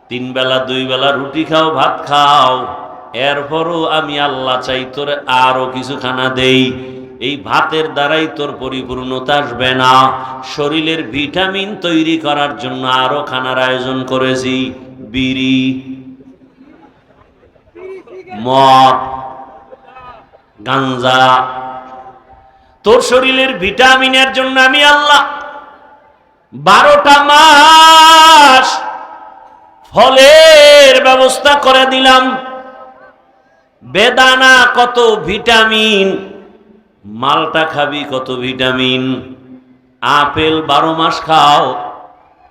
তিন বেলা দুই বেলা রুটি খাও, ভাত খাও, এরপরও আমি আল্লাহ চাই তোর আরো কিছু খানা দেই। এই ভাতের দ্বারাই তোর পরিপূর্ণতা আসবে না, শরীরের ভিটামিন তৈরি করার জন্য আরো খানার আয়োজন করেছি। বিড়ি, মদ, গাঞ্জা, তোর শরীরের ভিটামিনের জন্য আমি আল্লাহ 12টা মাস ফলের ব্যবস্থা করে দিলাম। বেদানা কত ভিটামিন, মালটা খাবি কত ভিটামিন, আপেল 12 মাস খাও,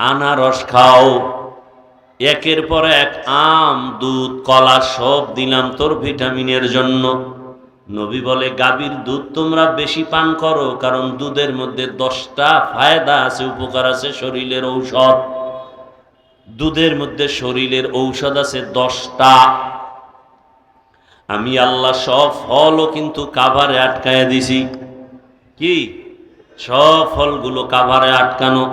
আনারস খাও, একের পর এক আম, দুধ, কলা সব দিলাম তোর ভিটামিনের জন্য। নবী বলে গাভীর দুধ তোমরা বেশি পান করো, কারণ দুধের মধ্যে 10টা ফায়দা আছে, উপকার আছে, শরীরের ঔষধ। দুধের মধ্যে শরীরের ঔষধ আছে 10টা। আমি আল্লাহ সব ফলও কিন্তু কাভারে আটকায় দিছি। কি? সব ফলগুলো কাভারে আটকানো।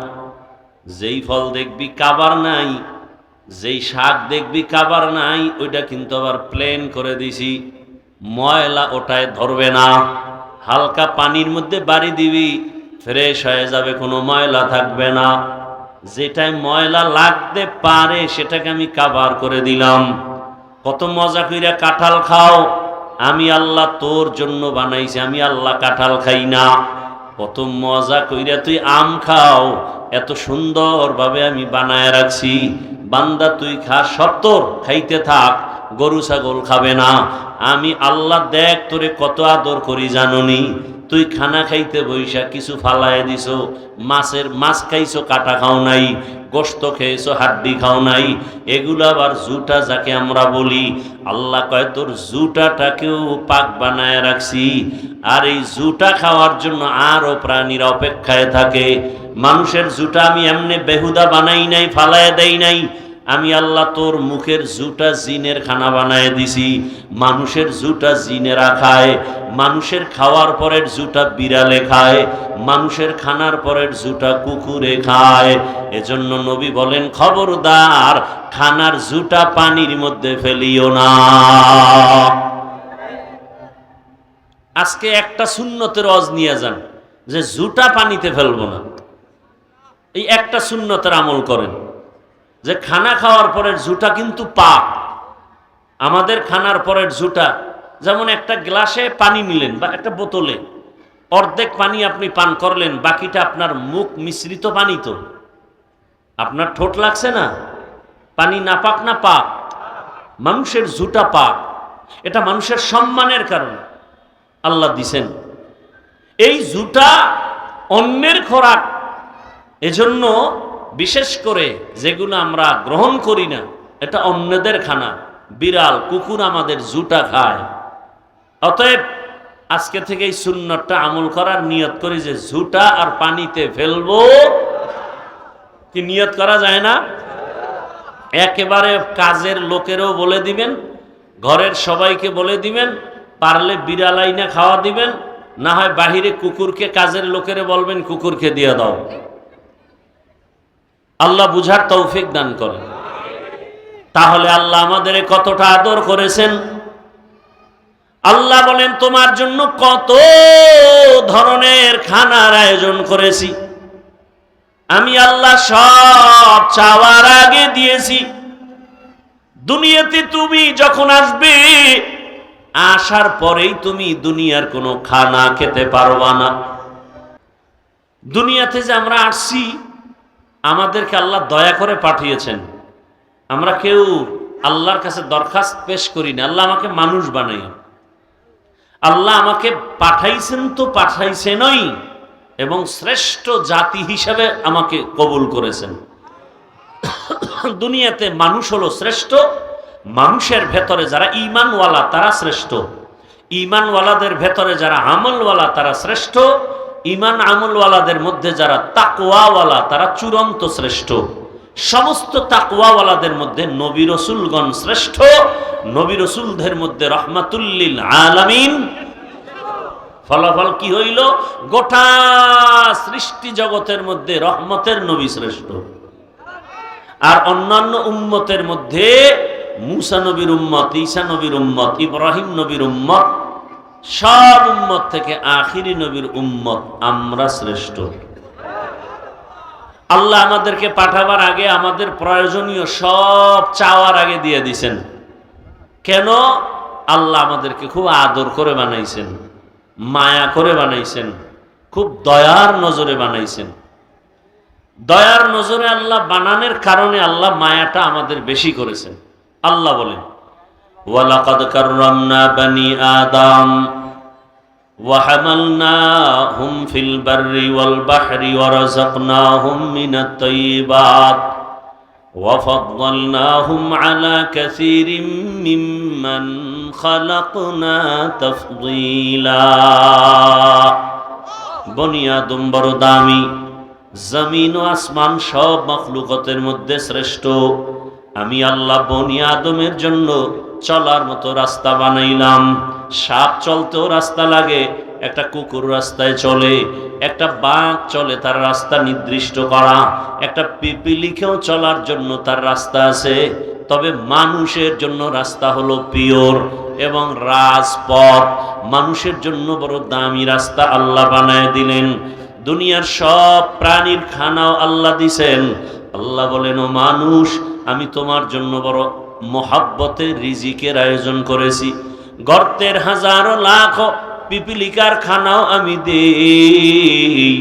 যেই ফল দেখবি কাভার নাই, যেই শাক দেখবি কাভার নাই, ওইটা কিন্তু আবার প্লেন করে দিছি, ময়লা ওটায় ধরবে না। হালকা পানির মধ্যে বাড়ি দিবি, ফ্রেশ হয়ে যাবে, কোনো ময়লা থাকবে না। যেটায় ময়লা লাগতে পারে সেটাকে আমি কাভার করে দিলাম। কত মজা কইরা কাঁঠাল খাও, আমি আল্লাহ তোর জন্য বানাইছি, আমি আল্লাহ কাঁঠাল খাই না। কত মজা কইরা তুই আম খাও, এত সুন্দরভাবে আমি বানায় রাখছি, বান্দা তুই খা, সব তোর, খাইতে থাক, গরু ছাগল খাবে না। আমি আল্লাহ দেখ তোরে কত আদর করি জাননি। তুই খানা খাইতে বইসা কিছু ফালায় দিছো, মাছ খাইছো, কাটা খাও নাই, গোশত খেয়েছো, হাড্ডি খাও নাই, এগুলো আবার জুটা যাকে আমরা বলি। আল্লাহ কয় তোর জুটাটাকেও পাক বানায় রাখছি। আর এই জুটা খাওয়ার জন্য আরো প্রাণীরা অপেক্ষায় থাকে। মানুষের জুটা আমি এমনি বেহুদা বানাই নাই, ফালায় দেই নাই। আমি আল্লাহ তোর মুখের জুটা জিনের খানা বানায় দিছি। মানুষের জুটা জিনেরা খায়, মানুষের খাওয়ার পরের জুটা বিড়ালে খায়, মানুষের খানার পরের জুটা কুকুরে খায়। এজন্য নবী বলেন খবরদার খানার জুটা পানির মধ্যে ফেলিও না। আজকে একটা সুন্নতের ওয়াজ নিয়ে যান যে জুটা পানিতে ফেলবো না, এই একটা সুন্নতের আমল করেন যে খানা খাওয়ার পরের জুটা কিন্তু পাক। আমাদের খানার পরের জুটা, যেমন একটা গ্লাসে পানি নিলেন বা একটা বোতলে অর্ধেক পানি আপনি পান করলেন, বাকিটা আপনার মুখ মিশ্রিত পানি, তো আপনার ঠোঁট লাগছে না, পানি না পাক না পাক? মানুষের জুটা পাক, এটা মানুষের সম্মানের কারণে আল্লাহ দিছেন। এই জুটা অন্যের খোরাক, এজন্য বিশেষ করে যেগুলো আমরা গ্রহণ করি না, এটা অন্যদের খানা। বিড়াল, কুকুর আমাদের জুটা খায়। অতএব আজকে থেকে এই সুন্নতটা আমল করার নিয়ত করি যে জুটা আর পানিতে ফেলবো। কি নিয়ত করা যায় না? একেবারে কাজের লোকেরও বলে দিবেন, ঘরের সবাইকে বলে দিবেন, পারলে বিড়াল আইনা খাওয়া দিবেন, না হয় বাহিরে কুকুরকে, কাজের লোকেরে বলবেন কুকুরকে দিয়ে দাও। আল্লাহ বুঝার তৌফিক দান করেন। তাহলে আল্লাহ আমাদের কতটা আদর করেছেন। আল্লাহ বলেন তোমার জন্য কত ধরনের খানার আয়োজন করেছি, আমি আল্লাহ সব চাওয়ার আগে দিয়েছি। দুনিয়াতে তুমি যখন আসবে, আসার পরেই তুমি দুনিয়ার কোনো খানা খেতে পারবা না। দুনিয়াতে যে আমরা আসছি, আমাদেরকে আল্লাহ দয়া করে পাঠিয়েছেন। আমরা কেউ আল্লাহর কাছে দরখাস্ত পেশ করি না, আল্লাহ আমাকে মানুষ বানাই। আল্লাহ আমাকে পাঠাইছেন তো পাঠাইছেনই, এবং শ্রেষ্ঠ জাতি হিসাবে আমাকে কবুল করেছেন। দুনিয়াতে মানুষ হলো শ্রেষ্ঠ, মানুষের ভেতরে যারা ঈমানওয়ালা তারা শ্রেষ্ঠ, ঈমানওয়ালাদের ভেতরে যারা আমলওয়ালা তারা শ্রেষ্ঠ, ঈমান আমলওয়ালাদের মধ্যে যারা তাকওয়াওয়ালা তারা চূড়ান্ত শ্রেষ্ঠ। সমস্ত তাকওয়াওয়ালাদের মধ্যে নবী রাসূলগণ শ্রেষ্ঠ, নবী রাসূলদের মধ্যে রাহমাতুল লিল আলামিন। ফলাফল কি হইল? গোটা সৃষ্টি জগতের মধ্যে রহমতের নবী শ্রেষ্ঠ। আর অন্যান্য উম্মতের মধ্যে মুসা নবীর উম্মত, ঈসা নবীর উম্মত, ইব্রাহিম নবীর উম্মত, সব উম্মত থেকে আখিরি নবীর উম্মত আমরা শ্রেষ্ঠ। আল্লাহ আমাদেরকে পাঠাবার আগে আমাদের প্রয়োজনীয় সব চাওয়ার আগে দিয়ে দিছেন। কেন? আল্লাহ আমাদেরকে খুব আদর করে বানাইছেন, মায়া করে বানাইছেন, খুব দয়ার নজরে বানাইছেন। দয়ার নজরে আল্লাহ বানানোর কারণে আল্লাহ মায়াটা আমাদের বেশি করেছেন। আল্লাহ বলেন, ওয়ালাকাদ কাররামনা বানি আদম ওয়া হামালনাহুম ফিল বাররি ওয়াল বাহরি ওয়া রাযাকনাহুম মিনাত তাইয়্যিবাত ওয়া ফাদ্দালনাহুম আলা কাসীরিম মিম্মান খালাকনা তাফদীলা। বনি আদম বড় দামি, জমিন ও আসমান সব মখলুকতের মধ্যে শ্রেষ্ঠ। আমি আল্লাহ বনি আদমের জন্য চলার মতো রাস্তা বানাইলাম। সাপ চলতেও রাস্তা লাগে, একটা কুকুর রাস্তায় চলে, একটা বাঘ চলে, তার রাস্তা নির্দিষ্ট করা, একটা পিপিলিকেও চলার জন্য তার রাস্তা আছে। তবে মানুষের জন্য রাস্তা হলো পিওর এবং রাজপথ। মানুষের জন্য বড় দামি রাস্তা আল্লাহ বানায় দিলেন। দুনিয়ার সব প্রাণীর খানাও আল্লাহ দিছেন। আল্লাহ বলেন, ও মানুষ, আমি তোমার জন্য বড় মহাব্বতের রিজিকের আয়োজন করেছি। গর্তের হাজারো লাখ পিপিলিকার খানাও আমি দেই,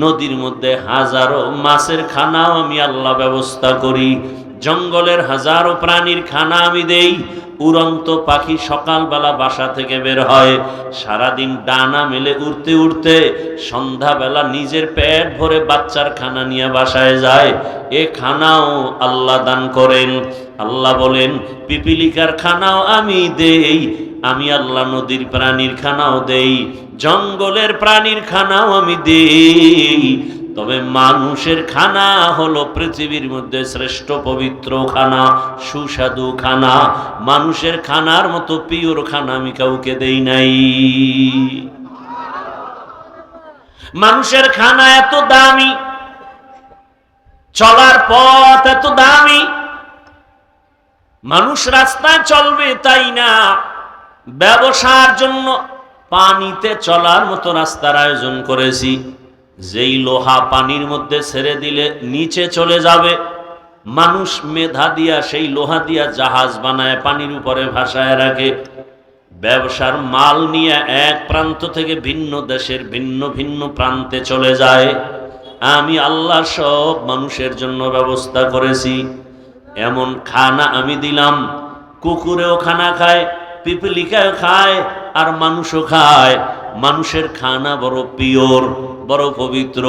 নদীর মধ্যে হাজারো মাছের খানাও আমি আল্লাহ ব্যবস্থা করি, জঙ্গলের হাজারো প্রাণীর খানা আমি দেই। উড়ন্ত পাখি সকালবেলা বাসা থেকে বের হয়, সারাদিন ডানা মেলে উড়তে উড়তে সন্ধ্যাবেলা নিজের পেট ভরে বাচ্চার খানা নিয়ে বাসায় যায়। এ খানাও আল্লাহ দান করেন। আল্লাহ বলেন, পিপিলিকার খানাও আমি দেই, আমি আল্লাহ নদীর প্রাণীর খানাও দেই, জঙ্গলের প্রাণীর খানাও আমি দেই। তবে মানুষের খানা হলো পৃথিবীর মধ্যে শ্রেষ্ঠ পবিত্র খানা, সুস্বাদু খানা। মানুষের খানার মতো পিওর খানা আমি কাউকে দেই নাই। মানুষের খানা এত দামি, চলার পথ এত দামি। মানুষ রাস্তায় চলবে তাই না, ব্যবসার জন্য পানিতে চলার মতো রাস্তার আয়োজন করেছি। যেই লোহা পানির মধ্যে ছেড়ে দিলে নিচে চলে যাবে, মানুষ মেধা দিয়া সেই লোহা দিয়া জাহাজ বানায় পানির উপরে ভাসায় রাখে। ব্যবসার মাল নিয়ে এক প্রান্ত থেকে ভিন্ন দেশের ভিন্ন ভিন্ন প্রান্তে চলে যায়। আমি আল্লাহ সব মানুষের জন্য ব্যবস্থা করেছি। এমন খানা আমি দিলাম, কুকুরেও খানা খায়, পিপিলিকাও খায়, আর মানুষও খায়। মানুষের খানা বড় পিওর, বড় পবিত্র,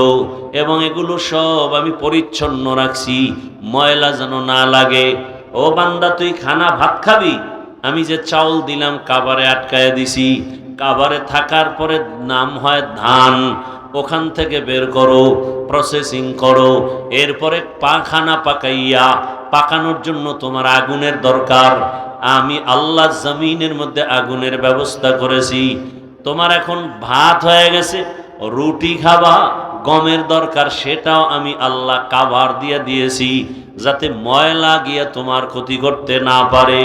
এবং এগুলো সব আমি পরিচ্ছন্ন রাখছি, ময়লা যেন না লাগে। ও বান্দা, তুই খানা ভাত খাবি, আমি যে চাউল দিলাম কাবারে আটকায় দিছি। কাবারে থাকার পরে নাম হয় ধান, ওখান থেকে বের করো, প্রসেসিং করো, এরপরে খানা পাকাইয়া, পাকানোর জন্য তোমার আগুনের দরকার। আমি আল্লাহ জমিনের মধ্যে আগুনের ব্যবস্থা করেছি। তোমার এখন ভাত হয়ে গেছে, রুটি খাবা, গমের দরকার, সেটাও আমি আল্লাহ কাভার দিয়ে দিয়েছি, যাতে ময়লা গিয়া তোমার ক্ষতি করতে না পারে।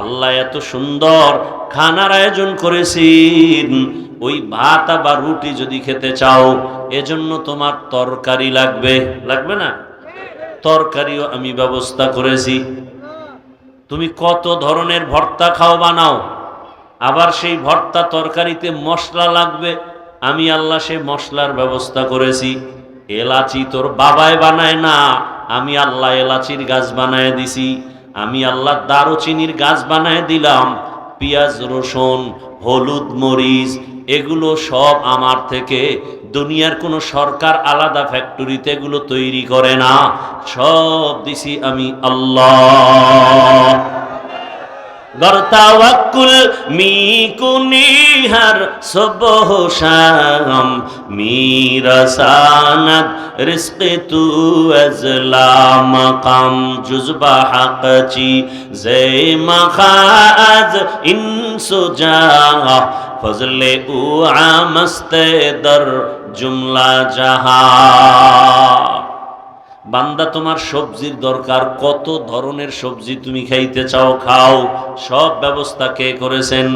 আল্লাহ এত সুন্দর খানার আয়োজন করেছেন। ওই ভাত বা রুটি যদি খেতে চাও, এজন্য তোমার তরকারি লাগবে, লাগবে না? তরকারিও আমি ব্যবস্থা করেছি। তুমি কত ধরনের ভর্তা খাও, বানাও, আবার সেই ভর্তা তরকারিতে মশলা লাগবে, আমি আল্লাহ সেই মশলার ব্যবস্থা করেছি। এলাচি তোর বাবায় বানায় না, আমি আল্লাহ এলাচির গাছ বানায় দিছি। আমি আল্লাহ দারুচিনির গাছ বানায় দিলাম। পেঁয়াজ, রসুন, হলুদ, মরিচ, এগুলো সব আমার থেকে। দুনিয়ার কোনো সরকার আলাদা ফ্যাক্টরিতে এগুলো তৈরি করে না, সব দিছি আমি আল্লাহ। গরতাওয়াক্কুল মিকুনিহার সবহ শাম মিরাসানাত রিজকে তু আজলা মাকাম জুজবা হাকচি জে মাখাজ ইনসুজা ফজলে উ আমস্তে দর জুমলা জাহা। বান্দা তোমার সবজির দরকার, কত ধরনের সবজি তুমি খাইতে চাও খাও, সব ব্যবস্থা কে করেছেন?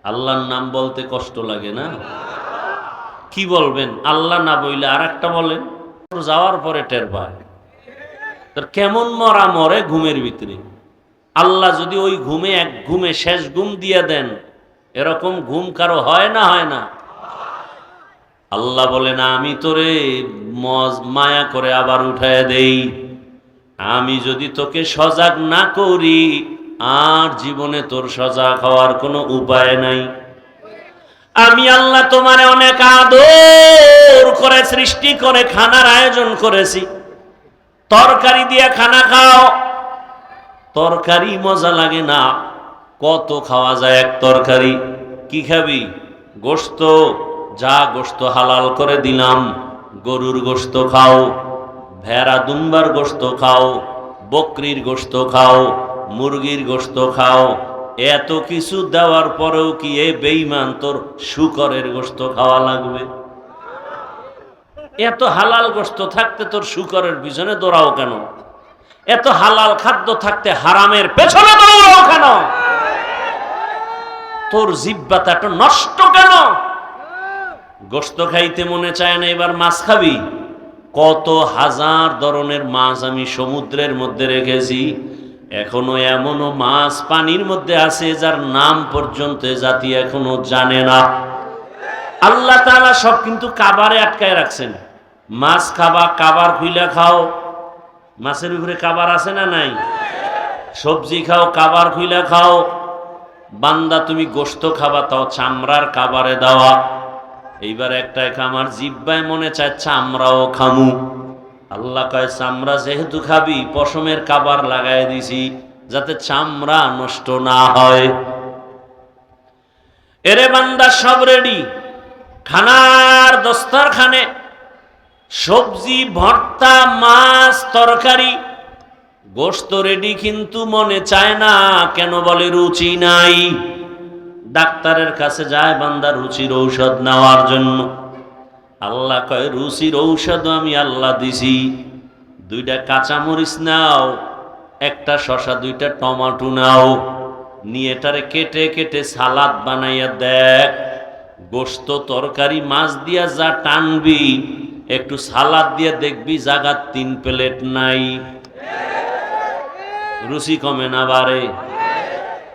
আল্লাহর নাম বলতে কষ্ট লাগে না? কি বলবেন? আল্লাহ না বইলে আর একটা বলেন, যাওয়ার পরে টের পায় তোর কেমন মরা মরে ঘুমের ভিতরে। আল্লাহ যদি ওই ঘুমে এক ঘুমে শেষ ঘুম দিয়ে দেন, এরকম ঘুম কারো হয় না? হয় না? আল্লাহ বলে না, আমি তোরে মায়া করে আবার উঠায় দেই। আমি যদি তোকে সজাগ না করি, আর জীবনে তোর সজাগ হওয়ার কোনো উপায় নাই। আমি আল্লাহ তোমারে অনেক আদর করে সৃষ্টি করে খানার আয়োজন করেছি, তরকারি দিয়ে খানা খাও। তরকারি মজা লাগে না? কত খাওয়া যায় এক তরকারি? কি খাবি? গোশত, যা গোশত হালাল করে দিলাম। গরুর গোশত খাও, ভেড়া দুম্বার গোশত খাও, বকরির গোশত খাও, মুরগির গোশত খাও। এত কিছু দেওয়ার পরেও কি এ বেঈমান তোর শূকরের গোশত খাওয়া লাগবে? এত হালাল গোশত থাকতে তোর শূকরের পিছনে দৌড়াও কেন? এত হালাল খাদ্য থাকতে হারামের পেছনে দৌড়াও কেন? তোর জিহ্বাটা এত নষ্ট কেন? গোশত খাইতে মনে চায় না, এবার মাছ খাবি? কত হাজার ধরনের মাছ আমি সমুদ্রের মধ্যে রেখেছি, এখনো এমনও মাছ পানির মধ্যে আছে যার নাম পর্যন্ত জাতি এখনো জানে না। আল্লাহ তাআলা সব কিন্তু কাবারে আটকায় রাখছেন। মাছ খাবা, কাবার খুইলা খাও। মাছের উপরে কাবার আছে না নাই? সবজি খাও, কাবার খুইলা খাও। বান্দা তুমি গোশত খাবা, তাও চামড়ার কাবারে দেওয়া। এইবার একটাই আমার জিহ্বায় মনে চায় চামড়াও খামু। আল্লাহ কয়, চামড়া যেহেতু খাবি, পশমের কাবার লাগাই দিছি যাতে চামড়া নষ্ট না হয়। এরে বান্দা, সব রেডি। খানার দস্তরখানে সবজি, ভর্তা, মাছ, তরকারি, গোশত রেডি, কিন্তু মনে চায় না। কেন? বলে রুচি নাই। ডাক্তারের কাছে যায় বান্দা রুচির ঔষধ নেওয়ার জন্য। আল্লাহ কয়, রুচির ঔষধ আমি আল্লাহ দিছি। 2টা কাঁচামরিচ নাও, একটা শসা, 2টা টমাটো নাও, নিয়ে এটারে কেটে কেটে সালাদ বানাইয়া দেখ। গোশত, তরকারি, মাছ দিয়া যা টানবি, একটু সালাদ দিয়ে দেখবি জায়গা 3 প্লেট নাই। রুচি কমে না বারে?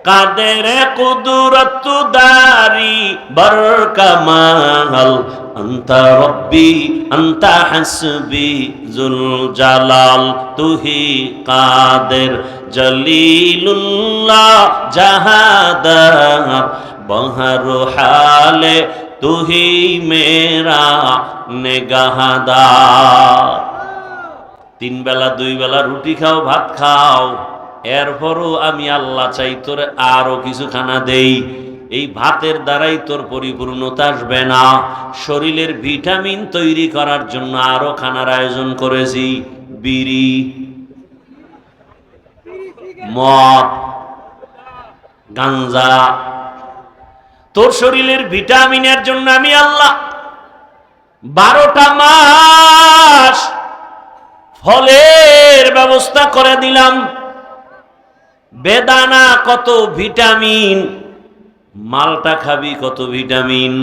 কাদের কুদরত দারি বরকামাল, আনতা রব্বি আনতা হাসবি জুল জালাল, তুহি কাদের জলিলুল্লাহ জাহাদার, বহর হালে তুহি মেরা নেগাহদার। 3 বেলা 2 বেলা রুটি খাও, ভাত খাও, এরপরও আমি আল্লাহ চাই তোর আরো কিছু খানা দেই। এই ভাতের দ্বারাই তোর পরিপূর্ণতা আসবে না। শরীরের ভিটামিন তৈরি করার জন্য আরো খানার আয়োজন করেছি। বিড়ি, মদ, গাঞ্জা, তোর শরীরের ভিটামিনের জন্য আমি আল্লাহ 12টা মাস ফলের ব্যবস্থা করে দিলাম। বেদানা কত ভিটামিন, মালটা খাবি কত ভিটামিন,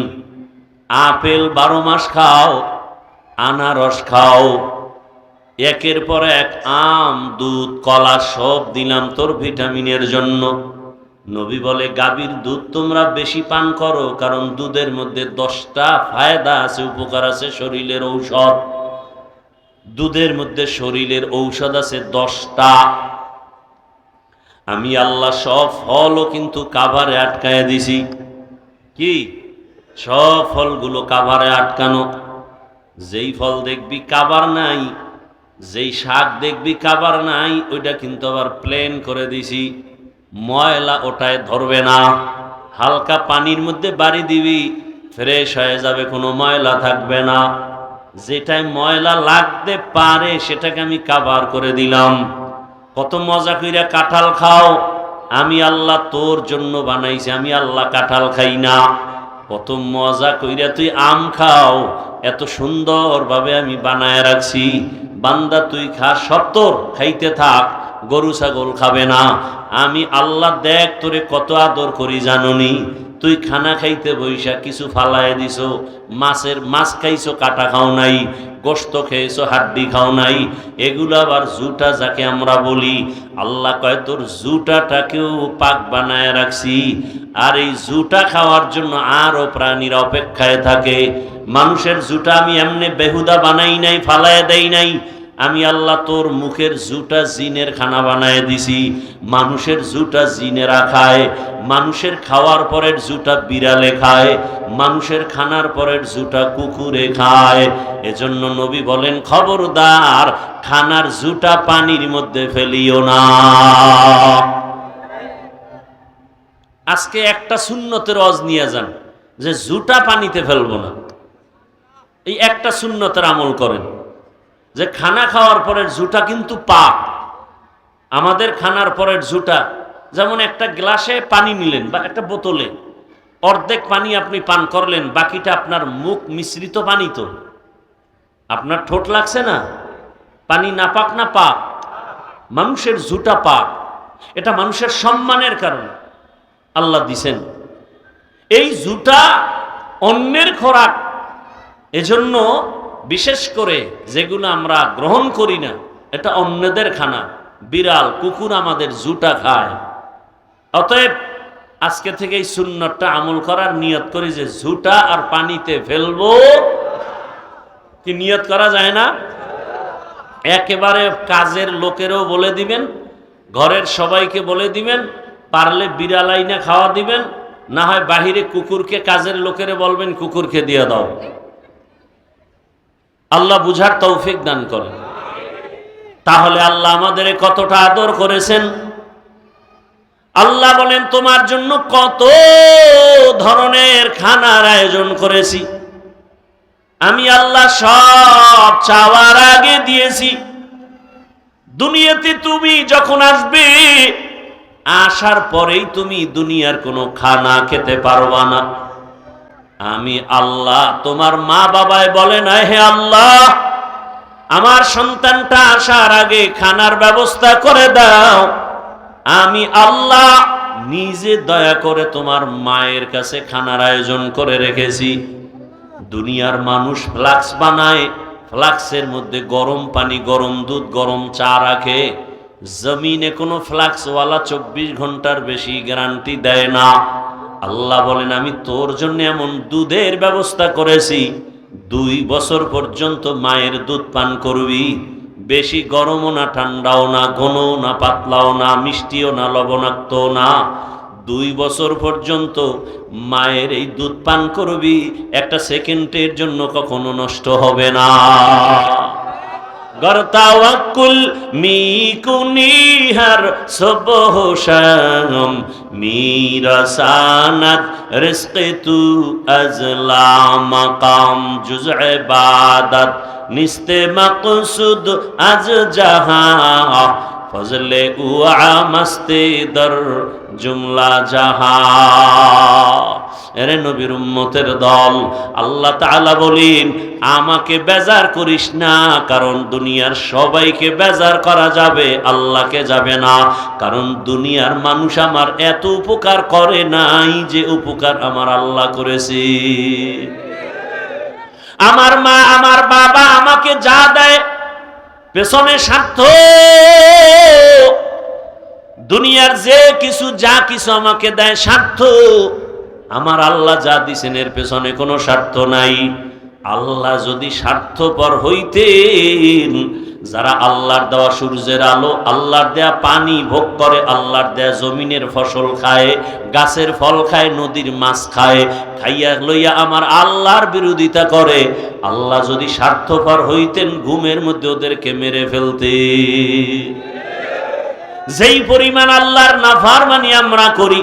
আপেল 12 মাস খাও, আনারস খাও, একের পর এক আম, দুধ, কলা সব দিলাম তোর ভিটামিনের জন্য। নবী বলে, গাভীর দুধ তোমরা বেশি পান করো, কারণ দুধের মধ্যে 10টা ফায়দা আছে, উপকার আছে, শরীরের ঔষধ। দুধের মধ্যে শরীরের ঔষধ আছে 10টা। আমি আল্লাহ সব ফলও কিন্তু কাভারে আটকায় দিছি। কি? সব ফলগুলো কাভারে আটকানো। যেই ফল দেখবি কাবার নাই, যেই শাক দেখবি কাবার নাই, ওইটা কিন্তু আবার প্লেন করে দিছি। ময়লা ওটায় ধরবে না। হালকা পানির মধ্যে বাড়ি দিবি, ফ্রেশ হয়ে যাবে, কোনো ময়লা থাকবে না। যেটায় ময়লা লাগতে পারে সেটাকে আমি কাবার করে দিলাম। কত মজা কইরা কাঁঠাল খাও, আমি আল্লাহ তোর জন্য বানাইছি, আমি আল্লাহ কাঁঠাল খাই না। কত মজা কইরা তুই আম খাও, এত সুন্দরভাবে আমি বানায় রাখছি, বান্দা তুই খা, সব তোর, খাইতে থাক, গরু ছাগল খাবে না। আমি আল্লাহ দেখ তোরে কত আদর করি জাননি। তুই খানা খাইতে বইসা কিছু ফালায় দিছো, মাছ খাইছো, কাটা খাও নাই, গোশত খেয়েছো, হাড্ডি খাও নাই, এগুলো আবার জুটা যাকে আমরা বলি। আল্লাহ কয় তোর জুটাটাকেও পাক বানায় রাখছি। আর এই জুটা খাওয়ার জন্য আরও প্রাণীরা অপেক্ষায় থাকে। মানুষের জুটা আমি এমনি বেহুদা বানাই নাই, ফালায় দেই নাই। আমি আল্লাহ তোর মুখের জুটা জিনের খানা বানায় দিছি। মানুষের জুটা জিনেরা খায়, মানুষের খাওয়ার পরের জুটা বিড়ালে খায়, মানুষের খানার পরের জুটা কুকুরে খায়। এজন্য নবী বলেন খবরদার খানার জুটা পানির মধ্যে ফেলিও না। আজকে একটা সুন্নতের ওয়াজ নিয়ে যান যে জুটা পানিতে ফেলবো না, এই একটা সুন্নতের আমল করেন যে খানা খাওয়ার পরের জুটা কিন্তু পাক। আমাদের খানার পরের জুটা, যেমন একটা গ্লাসে পানি নিলেন বা একটা বোতলে অর্ধেক পানি আপনি পান করলেন, বাকিটা আপনার মুখ মিশ্রিত পানি, তো আপনার ঠোঁট লাগছে না? পানি না পাক না পাক? মানুষের জুটা পাক। এটা মানুষের সম্মানের কারণে আল্লাহ দিছেন। এই জুটা অন্যের খোরাক, এজন্য বিশেষ করে যেগুলো আমরা গ্রহণ করি না, এটা অন্যদের খানা। বিড়াল কুকুর আমাদের জুটা খায়। অতএব আজকে থেকে এই সুন্নতটা আমল করার নিয়ত করি যে জুটা আর পানিতে ফেলবো। কি নিয়ত করা যায় না? একেবারে কাজের লোকেরও বলে দিবেন, ঘরের সবাইকে বলে দিবেন, পারলে বিড়াল আইনা খাওয়া দিবেন, না হয় বাহিরে কুকুরকে, কাজের লোকেরে বলবেন কুকুরকে দিয়ে দাও। আল্লাহ বুঝার তৌফিক দান করেন। তাহলে আল্লাহ আমাদের কতটা আদর করেছেন। আল্লাহ বলেন তোমার জন্য কত ধরনের খানার আয়োজন করেছি, আমি আল্লাহ সব চাওয়ার আগে দিয়েছি। দুনিয়াতে তুমি যখন আসবে, আসার পরেই তুমি দুনিয়ার কোনো খানা খেতে পারবা না। আমি আল্লাহ, তোমার মা বাবায় বলে না হে আল্লাহ আমার সন্তানটা আসার আগে খানার ব্যবস্থা করে দাও। আমি আল্লাহ নিজে দয়া করে তোমার মায়ের কাছে খানার আয়োজন করে রেখেছি। দুনিয়ার মানুষ ফ্লাক্স বানায়, ফ্লাক্সের মধ্যে গরম পানি, গরম দুধ, গরম চা রাখে। জমিনে কোনো ফ্লাক্সওয়ালা 24 ঘন্টার বেশি গ্যারান্টি দেয় না। আল্লাহ বলেন আমি তোর জন্য এমন দুধের ব্যবস্থা করেছি, 2 বছর পর্যন্ত মায়ের দুধ পান করবি। বেশি গরমও না, ঠান্ডাও না, ঘনও না, পাতলাও না, মিষ্টিও না, লবণাক্তও না। 2 বছর পর্যন্ত মায়ের এই দুধ পান করবি, একটা সেকেন্ডের জন্য কখনো নষ্ট হবে না। গরতাওয়াক্কুল মিকুনিহার সুবহ শাম মিরাসানাত রিজকে তু আজলা মাকাম জুজ ইবাদত নিস্তে মাকসুদ আজ জাহা ফজলে উআ মস্তে দর জুমলা জাহা। এরে নবীর উম্মতের দল, আল্লাহ তাআলা বলেন আমাকে বেজার করিস না, কারণ দুনিয়ার সবাইকে বেজার করা যাবে, আল্লাহকে যাবে না। কারণ দুনিয়ার মানুষ আমার এত উপকার করে নাই যে উপকার আমার আল্লাহ করেছে। আমার মা আমার বাবা আমাকে যা দেয় পেছনে স্বার্থ। দুনিয়ার যে কিছু যা কিছু আমাকে দেয় স্বার্থ। আমার আল্লাহ যা দিছেন এর পেছনে কোনো স্বার্থ নাই। আল্লাহ যদি স্বার্থপর হইতেন, যারা আল্লাহর দেওয়া সূর্যের আলো, আল্লাহর দেয়া পানি ভোগ করে, আল্লাহর দেয়া জমিনের ফসল খায়, গাছের ফল খায়, নদীর মাছ খায়, খাইয়া লইয়া আমার আল্লাহর বিরোধিতা করে, আল্লাহ যদি স্বার্থপর হইতেন ঘুমের মধ্যে ওদেরকে মেরে ফেলতে। যেই পরিমাণ আল্লাহর নাফরমানি আমরা করি,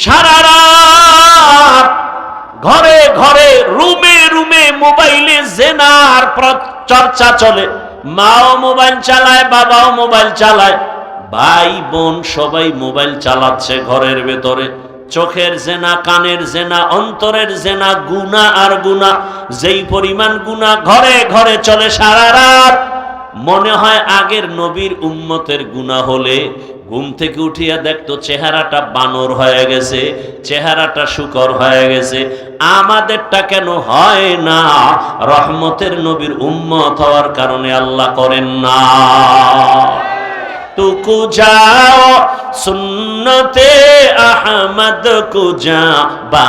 সারা রাত ঘরে ঘরে রুমে রুমে মোবাইলে জেনার চর্চা চলে। মাও মোবাইল চালায়, বাবাও মোবাইল চালায়, ভাই বোন সবাই মোবাইল চালাচ্ছে ঘরের ভেতরে। চোখের জেনা, কানের জেনা, অন্তরের জেনা, গুনাহ আর গুনাহ। যেই পরিমাণ গুনাহ ঘরে ঘরে চলে সারা রাত, মনে হয় আগের নবীর উম্মতের গুনাহ হলে ঘুম থেকে উঠিয়া দেখতো চেহারাটা বানর হয়ে গেছে, চেহারাটা শুকর হয়ে গেছে। আমাদেরটা কেন হয় না? রহমতের নবীর উম্মত হওয়ার কারণে আল্লাহ করেন না। तुकु जाओ सुन्नते अहमद कुजा बा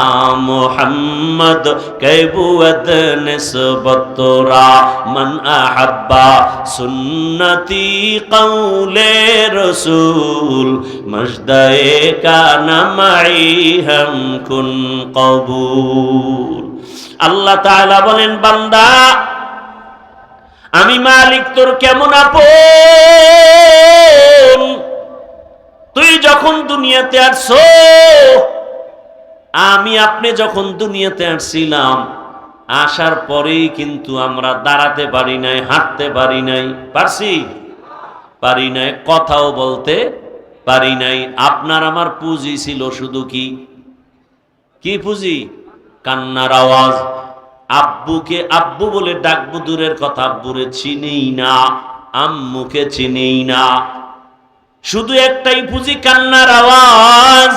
मुहम्मद कैबुअद निस्बतरा मन अहब्बा सुन्नती कौले रसूल मजदए का नमई हम कुन कबूल। अल्लाह ताला बोलेन बंदा আমি মালিক তোর কেমন আপন। তুই যখন দুনিয়াতে আসছো, আমি আপনি যখন দুনিয়াতে আসছিলাম, আসার পরেই কিন্তু আমরা দাঁড়াতে পারি নাই, হাঁটতে পারি নাই। পারছি? পারি নাই। কথাও বলতে পারি নাই। আপনার আমার পুঁজি ছিল শুধু কি কি পুঁজি? কান্নার আওয়াজ। আব্বুকে আব্বু বলে ডাকবো দূরের কথা, আব্বুরে চিনেই না, আম্মুকে চিনেই না। শুধু একটাই পুঁজি, কান্নার আওয়াজ।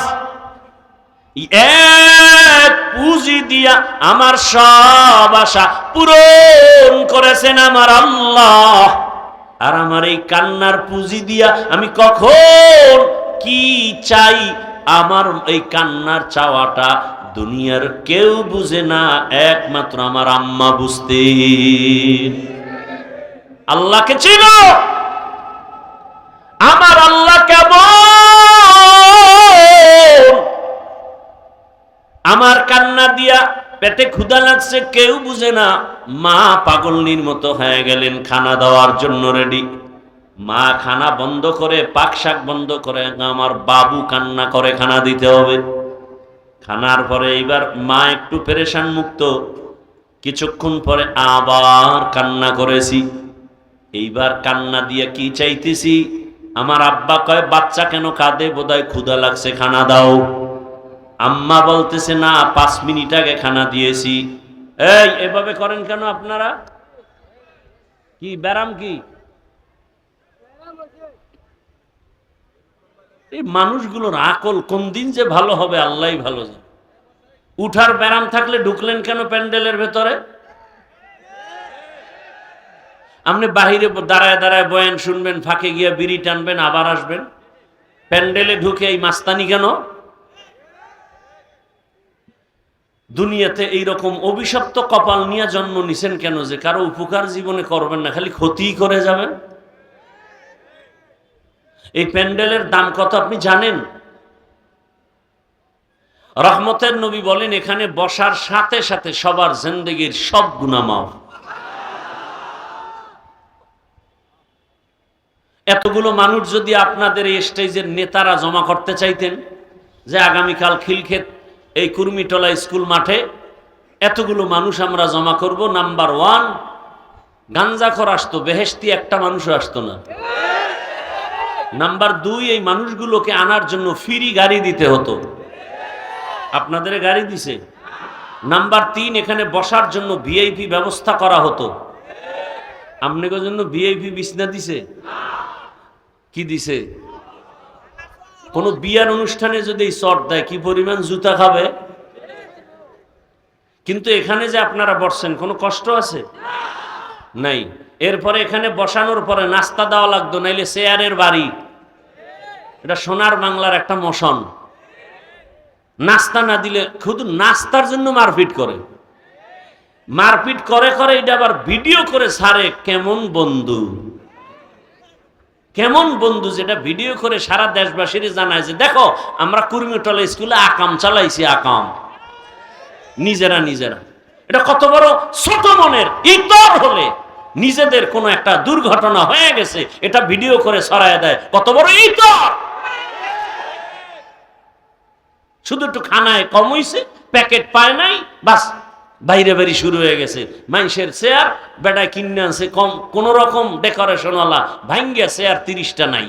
এক পুঁজি দিয়া আমার সব আশা পূরণ করেছেন আমার আল্লাহ। আর আমার এই কান্নার পুঁজি দিয়া আমি কখন কি চাই, আমার এই কান্নার চাওয়াটা দুনিয়ার কেউ বুঝে না, একমাত্র আমার আম্মা বুঝতেন। আল্লাহকে চিনো? আমার আল্লাহ কেমন? আমার কান্না দিয়া পেটে ক্ষুধা লাগছে, কেউ বুঝে না। মা পাগলনির মতো হয়ে গেলেন খানা দেওয়ার জন্য রেডি। মা খানা বন্ধ করে, পাক শাক বন্ধ করে, আমার বাবু কান্না করে খানা দিতে হবে। খানার পরে এইবার মা একটু পেরেশান মুক্ত, কিছুক্ষণ পরে আবার কান্না করেছি। এইবার কান্না দিয়ে কি চাইতেছি, আমার আব্বা কয় বাচ্চা কেন কাঁদে, বোধহয় ক্ষুধা লাগছে, খানা দাও। আম্মা বলতেছে না, 5 মিনিট আগে খানা দিয়েছি। এই এভাবে করেন কেন আপনারা? কি ব্যারাম? কি এই মানুষগুলোর আকল কোন দিন যে ভালো হবে আল্লাহই ভালো জানে। উঠার ব্যারাম থাকলে ঢুকলেন কেন প্যান্ডেলের ভেতরে? আপনি বাহিরে দাঁড়ায় দাঁড়ায় বয়ান শুনবেন, ফাঁকে গিয়া বিড়ি টানবেন, আবার আসবেন। প্যান্ডেলে ঢুকে এই মাস্তানি কেন? দুনিয়াতে এইরকম অভিশপ্ত কপাল নিয়ে জন্ম নিছেন কেন যে কারো উপকার জীবনে করবেন না, খালি ক্ষতিই করে যাবেন? এই প্যান্ডেলের দাম কত আপনি জানেন? রহমতের নবী বলেন এখানে বসার সাথে সাথে সবার জিন্দেগির সব গুনাহ মাফ। এতগুলো মানুষ যদি আপনাদের এই স্টেজের নেতারা জমা করতে চাইতেন যে আগামীকাল খিলক্ষেত এই কুর্মিটলা স্কুল মাঠে এতগুলো মানুষ আমরা জমা করব, নাম্বার 1 গাঞ্জাখোর আসতো, বেহেশতি একটা মানুষও আসতো না। নাম্বার 2 এই মানুষগুলোকে আনার জন্য ফ্রি গাড়ি দিতে হতো। আপনাদের গাড়ি দিছে। নাম্বার 3 এখানে বসার জন্য ভিআইপি ব্যবস্থা করা হতো। আপনাদের জন্য ভিআইপি বিছনা দিছে? কি দিছে? কোন বিয়ার অনুষ্ঠানে যদি শর্ট দেয় কি পরিমাণ জুতা খাবে। কিন্তু এখানে যে আপনারা বসছেন কোনো কষ্ট আছে? নাই। এরপরে এখানে বসানোর পরে নাস্তা দেওয়া লাগতো, নাইলে চেয়ারের বাড়ি। এটা সোনার বাংলার একটা মোশন। নাস্তা না দিলে শুধু নাস্তার জন্য মারপিট করে, মারপিট করে করে এটা আবার ভিডিও করে ছাড়ে। কেমন বন্ধু, কেমন বন্ধু যেটা ভিডিও করে সারা দেশবাসীর জানায় যে দেখো আমরা কুর্মিটলা স্কুলে আকাম চালাইছি, আকাম নিজেরা নিজেরা। এটা কত বড় ছোট মনের ইতর হলে নিজেদের কোনো একটা দুর্ঘটনা হয়ে গেছে এটা ভিডিও করে ছড়ায় দেয়, কত বড় ইতর। শুধু একটু খানায় কম হইছে, প্যাকেট পায় নাই, বাস বাইরে বাড়ি শুরু হয়ে গেছে। মানুষের চেয়ার বেটায় কিনে আনছে কম, কোন রকম ডেকোরেশনওয়ালা, ভাঙ্গিয়া চেয়ার 30টা নাই।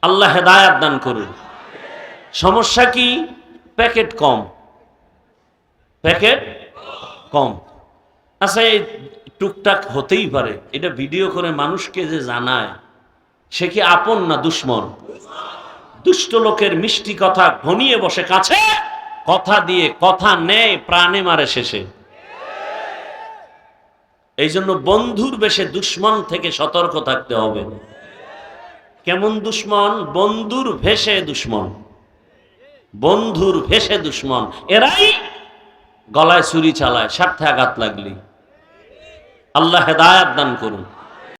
আল্লাহ হেদায়াত দান করুন। সমস্যা কি? প্যাকেট কম, প্যাকেট কম। আচ্ছা, এই টুকটাক হতেই পারে, এটা ভিডিও করে মানুষকে যে জানায়, সে কি আপন না দুশ্মন? দুষ্ট লোকের মিষ্টি কথা ঘনিয়ে বসে কাছে, কথা দিয়ে কথা নেয়, প্রাণে মারে শেষে। এই জন্য বন্ধুর বেশে দুশ্মন থেকে সতর্ক থাকতে হবে। কেমন দুশ্মন? বন্ধুর ভেষে দুশ্মন, বন্ধুর ভেষে দুশ্মন। এরাই গলায় ছুরি চালায়, স্বার্থে আঘাত লাগলি। আল্লাহ হেদায়াত দান করুন।